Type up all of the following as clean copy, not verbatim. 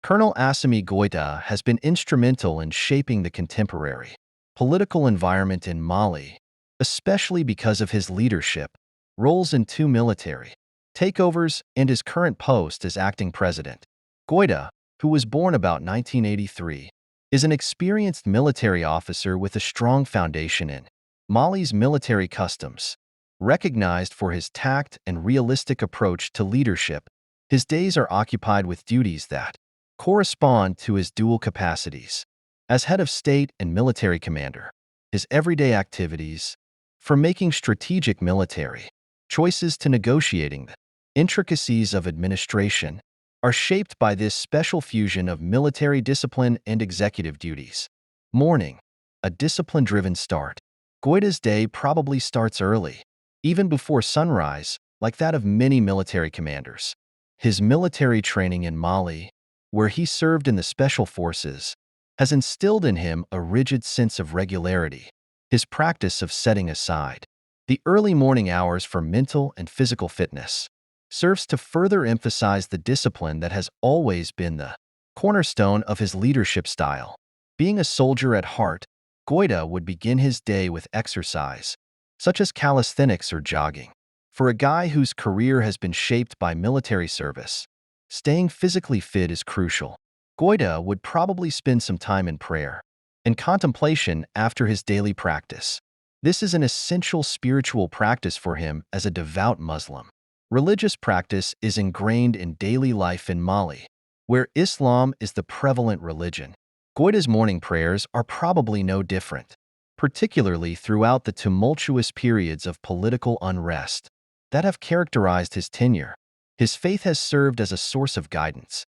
Colonel Assimi Goita has been instrumental in shaping the contemporary political environment in Mali, especially because of his leadership, roles in two military takeovers, and his current post as acting president. Goita, who was born about 1983, is an experienced military officer with a strong foundation in Mali's military customs. Recognized for his tact and realistic approach to leadership, his days are occupied with duties that correspond to his dual capacities. As head of state and military commander, his everyday activities, from making strategic military choices to negotiating the intricacies of administration, are shaped by this special fusion of military discipline and executive duties. Morning, a discipline-driven start. Goita's day probably starts early, even before sunrise, like that of many military commanders. His military training in Mali, where he served in the special forces, has instilled in him a rigid sense of regularity. His practice of setting aside the early morning hours for mental and physical fitness serves to further emphasize the discipline that has always been the cornerstone of his leadership style. Being a soldier at heart, Goita would begin his day with exercise, such as calisthenics or jogging. For a guy whose career has been shaped by military service, staying physically fit is crucial. Goita would probably spend some time in prayer and contemplation after his daily practice. This is an essential spiritual practice for him as a devout Muslim. Religious practice is ingrained in daily life in Mali, where Islam is the prevalent religion. Goita's morning prayers are probably no different, particularly throughout the tumultuous periods of political unrest that have characterized his tenure. His faith has served as a source of guidance.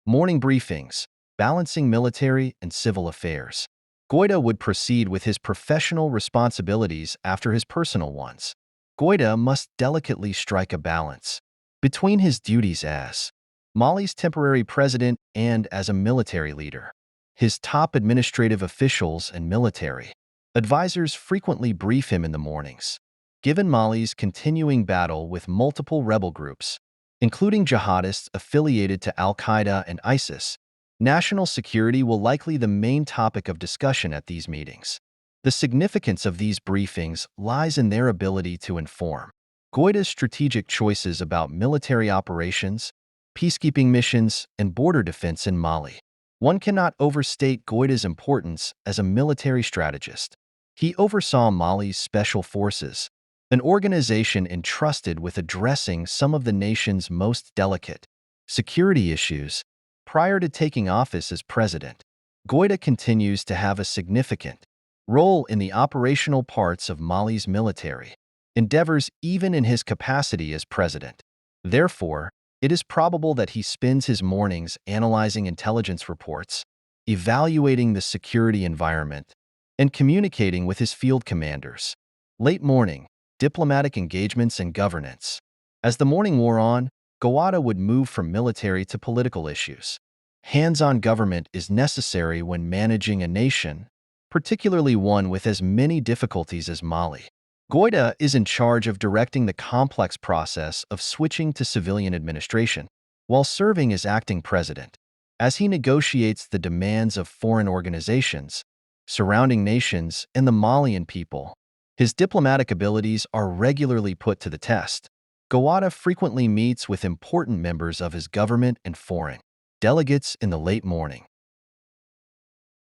Morning briefings, balancing military and civil affairs. Goita would proceed with his professional responsibilities after his personal ones. Goita must delicately strike a balance between his duties as Mali's temporary president and as a military leader. His top administrative officials and military advisors frequently brief him in the mornings. Given Mali's continuing battle with multiple rebel groups, including jihadists affiliated to Al-Qaeda and ISIS, national security will likely be the main topic of discussion at these meetings. The significance of these briefings lies in their ability to inform Goita's strategic choices about military operations, peacekeeping missions, and border defense in Mali. One cannot overstate Goita's importance as a military strategist. He oversaw Mali's special forces, an organization entrusted with addressing some of the nation's most delicate security issues. Prior to taking office as president, Goita continues to have a significant role in the operational parts of Mali's military endeavors even in his capacity as president. Therefore, it is probable that he spends his mornings analyzing intelligence reports, evaluating the security environment, and communicating with his field commanders. Late morning, diplomatic engagements and governance. As the morning wore on, Goita would move from military to political issues. Hands-on government is necessary when managing a nation, particularly one with as many difficulties as Mali. Goita is in charge of directing the complex process of switching to civilian administration, while serving as acting president. As he negotiates the demands of foreign organizations, surrounding nations, and the Malian people, his diplomatic abilities are regularly put to the test. Goita frequently meets with important members of his government and foreign delegates in the late morning.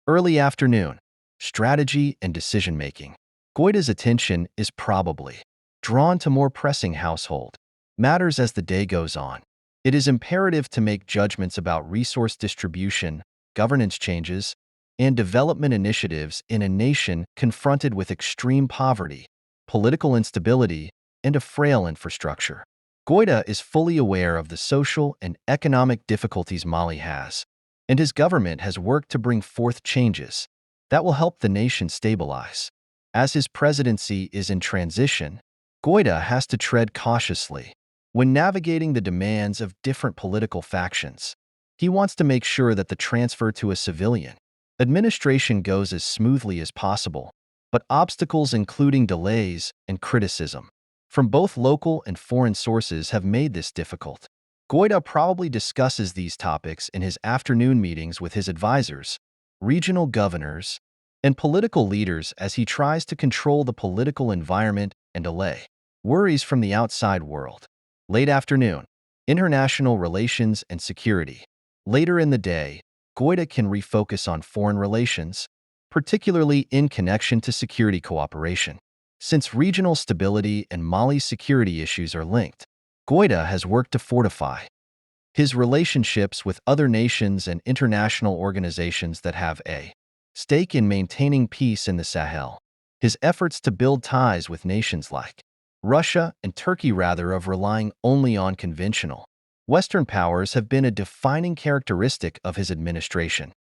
Early afternoon, strategy and decision-making. Goita's attention is probably drawn to more pressing household matters as the day goes on. It is imperative to make judgments about resource distribution, governance changes, and development initiatives in a nation confronted with extreme poverty, political instability, and a frail infrastructure. Goita is fully aware of the social and economic difficulties Mali has, and his government has worked to bring forth changes that will help the nation stabilize. As his presidency is in transition, Goita has to tread cautiously when navigating the demands of different political factions. He wants to make sure that the transfer to a civilian administration goes as smoothly as possible, but obstacles including delays and criticism from both local and foreign sources have made this difficult. Goita probably discusses these topics in his afternoon meetings with his advisors, regional governors, and political leaders as he tries to control the political environment and allay worries from the outside world. Late afternoon, international relations and security. Later in the day, Goita can refocus on foreign relations, particularly in connection to security cooperation. Since regional stability and Mali's security issues are linked, Goita has worked to fortify his relationships with other nations and international organizations that have a stake in maintaining peace in the Sahel. His efforts to build ties with nations like Russia and Turkey rather of relying only on conventional Western powers have been a defining characteristic of his administration.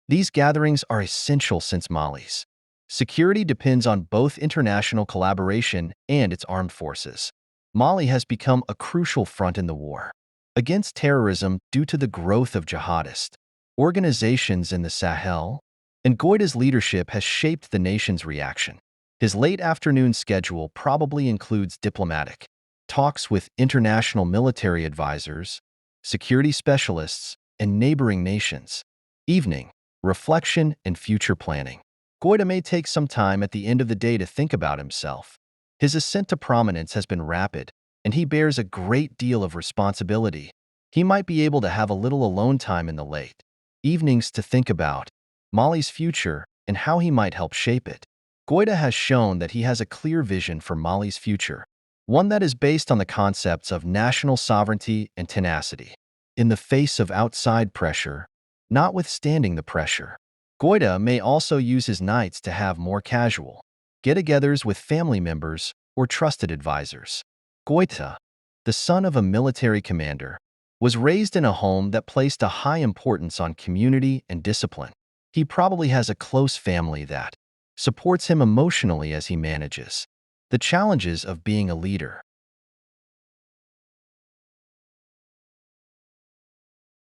These gatherings are essential since Mali's security depends on both international collaboration and its armed forces. Mali has become a crucial front in the war against terrorism due to the growth of jihadist organizations in the Sahel, and Goita's leadership has shaped the nation's reaction. His late afternoon schedule probably includes diplomatic talks with international military advisors, security specialists, and neighboring nations. Evening, reflection and future planning. Goita may take some time at the end of the day to think about himself. His ascent to prominence has been rapid, and he bears a great deal of responsibility. He might be able to have a little alone time in the late evenings to think about Mali's future and how he might help shape it. Goita has shown that he has a clear vision for Mali's future, one that is based on the concepts of national sovereignty and tenacity. In the face of outside pressure, notwithstanding the pressure, Goita may also use his nights to have more casual get-togethers with family members or trusted advisors. Goita, the son of a military commander, was raised in a home that placed a high importance on community and discipline. He probably has a close family that supports him emotionally as he manages the challenges of being a leader.